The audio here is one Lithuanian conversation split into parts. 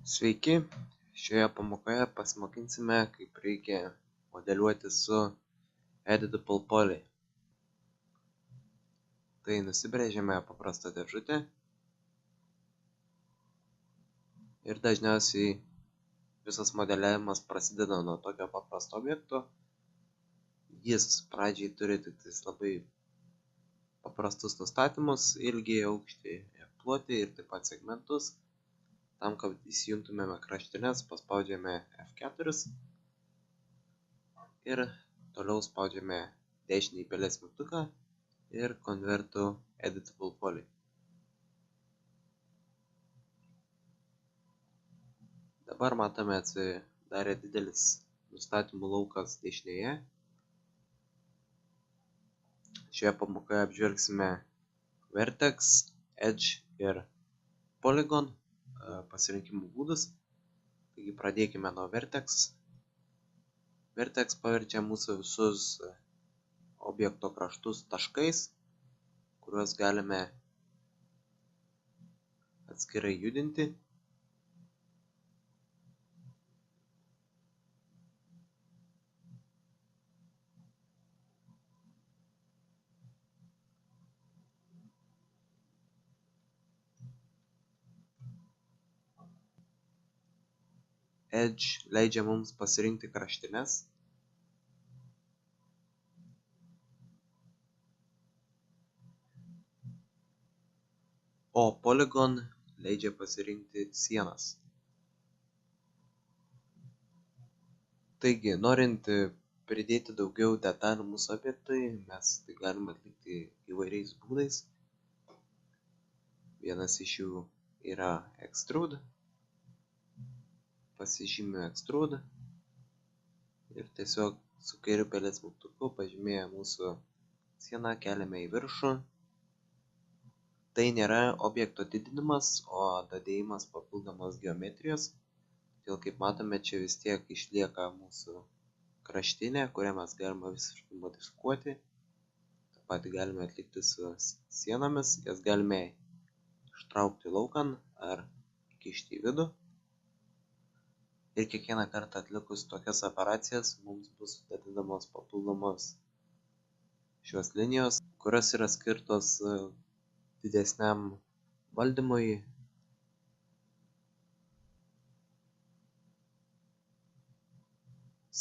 Sveiki, šioje pamokoje pasimokinsime, kaip reikia modeliuoti su Editable Poly. Tai nusibrėžiame paprastą dėžutę ir dažniausiai visas modeliavimas prasideda nuo tokio paprasto objekto. Jis pradžiai turi tik labai paprastus nustatymus, ilgį, aukštį ir plotį ir taip pat segmentus. Tam, kad įsijungtumėme kraštines, paspaudžiame F4 ir toliau spaudžiame dešinį pelės mygtuką ir Convert to Editable Poly. Dabar matome atsidarė didelis nustatymų laukas dešinėje. Šioje pamokoje apžvelgsime Vertex, Edge ir Polygon pasirinkimų būdus. Taigi pradėkime nuo Vertex. Vertex paverčia mūsų visus objekto kraštus taškais, kuriuos galime atskirai judinti. Edge leidžia mums pasirinkti kraštines. O Polygon leidžia pasirinkti sienas. Taigi, norint pridėti daugiau detalių mūsų objektui, mes tai galime atlikti įvairiais būdais. Vienas iš jų yra Extrude. Pasižymiu Extrude ir tiesiog su kairiu pelės mygtuku pažymėję mūsų sieną keliame į viršų. Tai nėra objekto didinimas, o dadėjimas papildomos geometrijos. Todėl, kaip matome, čia vis tiek išlieka mūsų kraštinė, kurią mes galime visiškai modifikuoti. Taip pat galime atlikti su sienomis, jas galime ištraukti laukan ar kišti į vidų. Ir kiekvieną kartą atlikus tokias operacijas mums bus dadedamos papildomos šios linijos, kurios yra skirtos didesniam valdymui.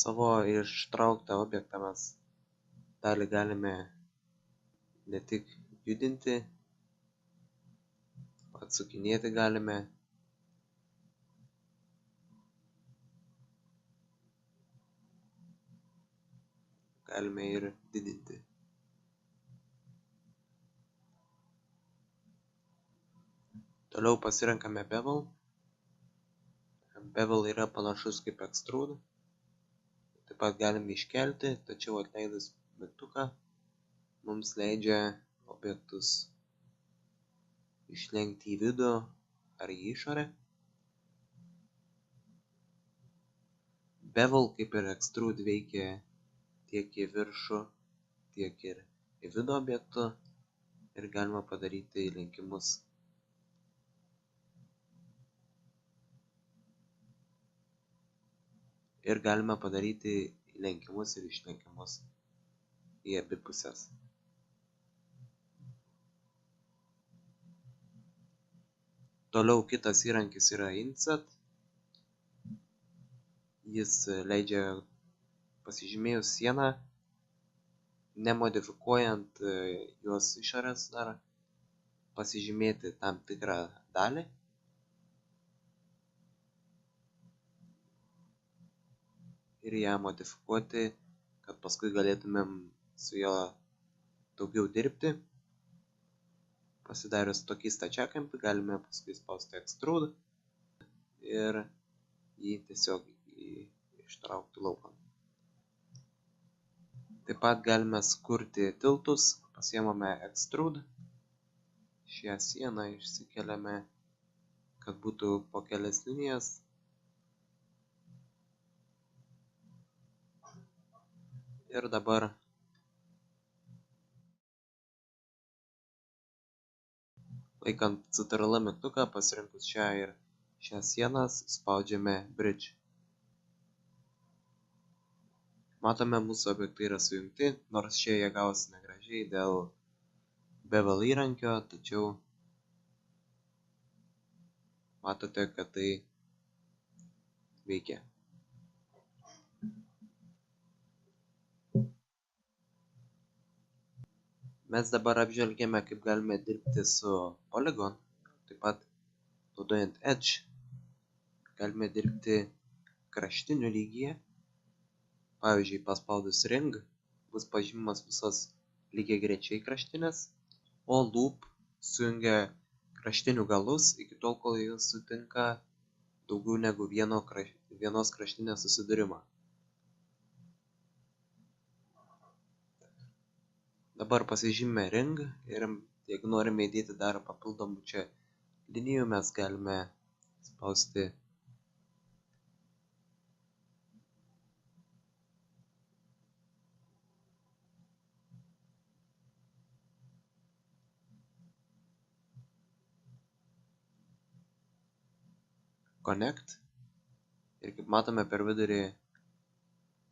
Savo ištrauktą objektą mes dalį galime ne tik judinti, atsukinėti galime. Galime ir didinti. Toliau pasirenkame Bevel. Bevel yra panašus kaip Extrude. Taip pat galime iškelti, tačiau atleidus mygtuką mums leidžia objektus išlenkti į vidų ar į išorę. Bevel kaip ir Extrude veikia tiek į viršų, tiek ir į vidų objektų ir galima padaryti įlenkimus. Ir galime padaryti įlenkimus ir išlenkimus į abi pusės. Toliau kitas įrankis yra Inset. Jis leidžia pasižymėjus sieną, nemodifikuojant jos išorės dar, pasižymėti tam tikrą dalį. Ir ją modifikuoti, kad paskui galėtumėm su jo daugiau dirbti. Pasidarius tokį stačiakampį galime paskui spausti Extrude ir jį tiesiog ištraukti laukan. Taip pat galime sukurti tiltus, pasiemame Extrude, šią sieną išsikeliame, kad būtų po kelias linijas. Ir dabar laikant Ctrl mygtuką, pasirinkus šią ir šias sienas spaudžiame bridge. Matome, mūsų objektai yra sujungti, nors čia jie gavosi negražiai dėl bevel įrankio, tačiau matote, kad tai veikia. Mes dabar apžvelgėme, kaip galime dirbti su Polygon, taip pat naudojant Edge. Galime dirbti kraštiniu lygyje. Pavyzdžiui, paspaudus ring bus pažymimas visos lygiagrečiai kraštinės, o loop sujungia kraštinių galus iki tol, kol jis sutinka daugiau negu vienos kraštinės susidūrimą. Dabar pasižymime ring ir jeigu norime įdėti dar papildomų čia linijų, mes galime spausti connect ir kaip matome per vidurį,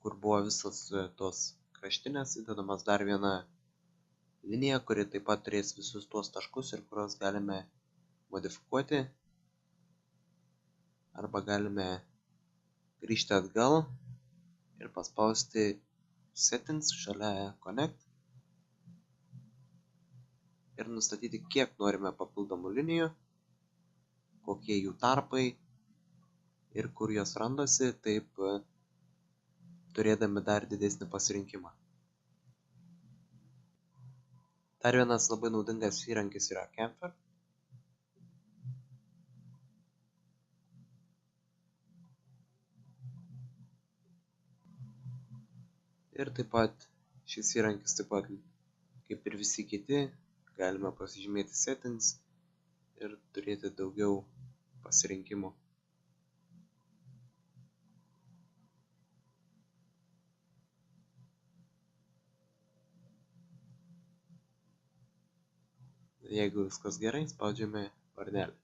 kur buvo visos tos kraštinės, įdedamas dar viena linija, kuri taip pat turės visus tuos taškus ir kuriuos galime modifikuoti. Arba galime grįžti atgal ir paspausti settings šalia connect ir nustatyti, kiek norime papildomų linijų, kokie jų tarpai ir kur jos randasi, taip turėdami dar didesnį pasirinkimą. Dar vienas labai naudingas įrankis yra Camfer. Ir taip pat šis įrankis, taip pat kaip ir visi kiti, galime pasižymėti settings ir turėti daugiau pasirinkimų. Jeigu viskas gerai, spaudžiame varnelę.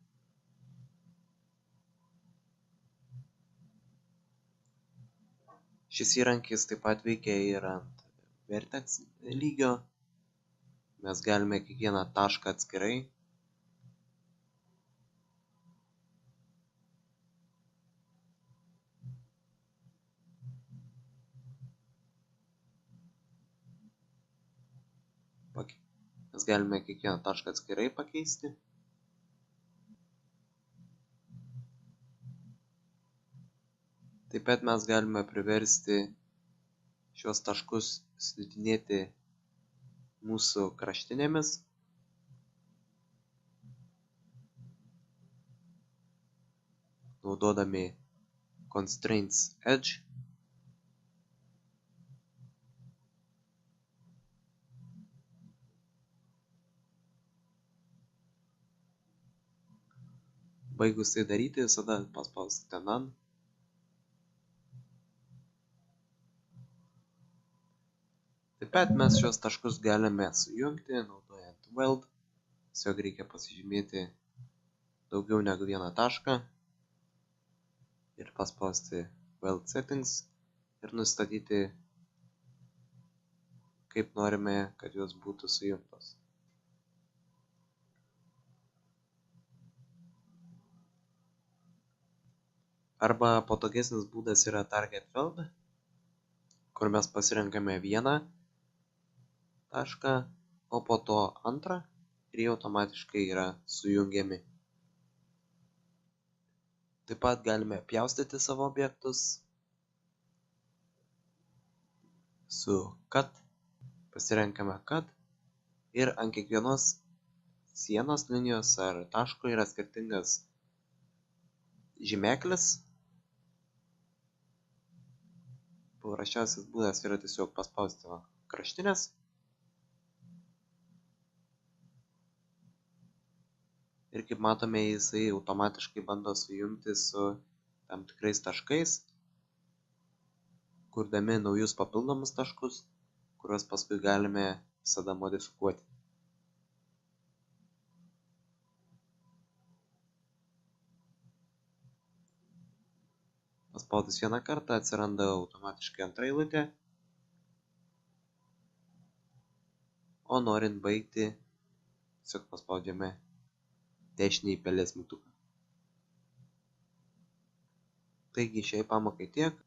Šis įrankis taip pat veikia ir ant vertex lygio. Mes galime kiekvieną tašką atskirai pakeisti. Taip pat mes galime priversti šios taškus sudėtinėti mūsų kraštinėmis. Naudodami constraints edge. Baigus tai daryti, visada paspauskite none. Taip pat mes šios taškus galime sujungti, naudojant weld. Tiesiog reikia pasižymėti daugiau negu vieną tašką ir paspausti weld settings ir nustatyti, kaip norime, kad jos būtų sujungtos. Arba patogesnis būdas yra target weld, kur mes pasirenkame vieną tašką, o po to antrą ir jie automatiškai yra sujungiami. Taip pat galime pjaustyti savo objektus su cut, pasirenkame cut ir ant kiekvienos sienos linijos ar taško yra skirtingas žymeklis. Paprasčiausias būdas yra tiesiog paspausti kraštinės. Ir kaip matome, jisai automatiškai bando sujungti su tam tikrais taškais, kurdami naujus papildomus taškus, kuriuos paskui galime visada modifikuoti. Paspaudus vieną kartą atsiranda automatiškai antra eilutė, o norint baigti, tiesiog paspaudžiame dešinįjį pelės mygtuką. Taigi šiai pamokai tiek.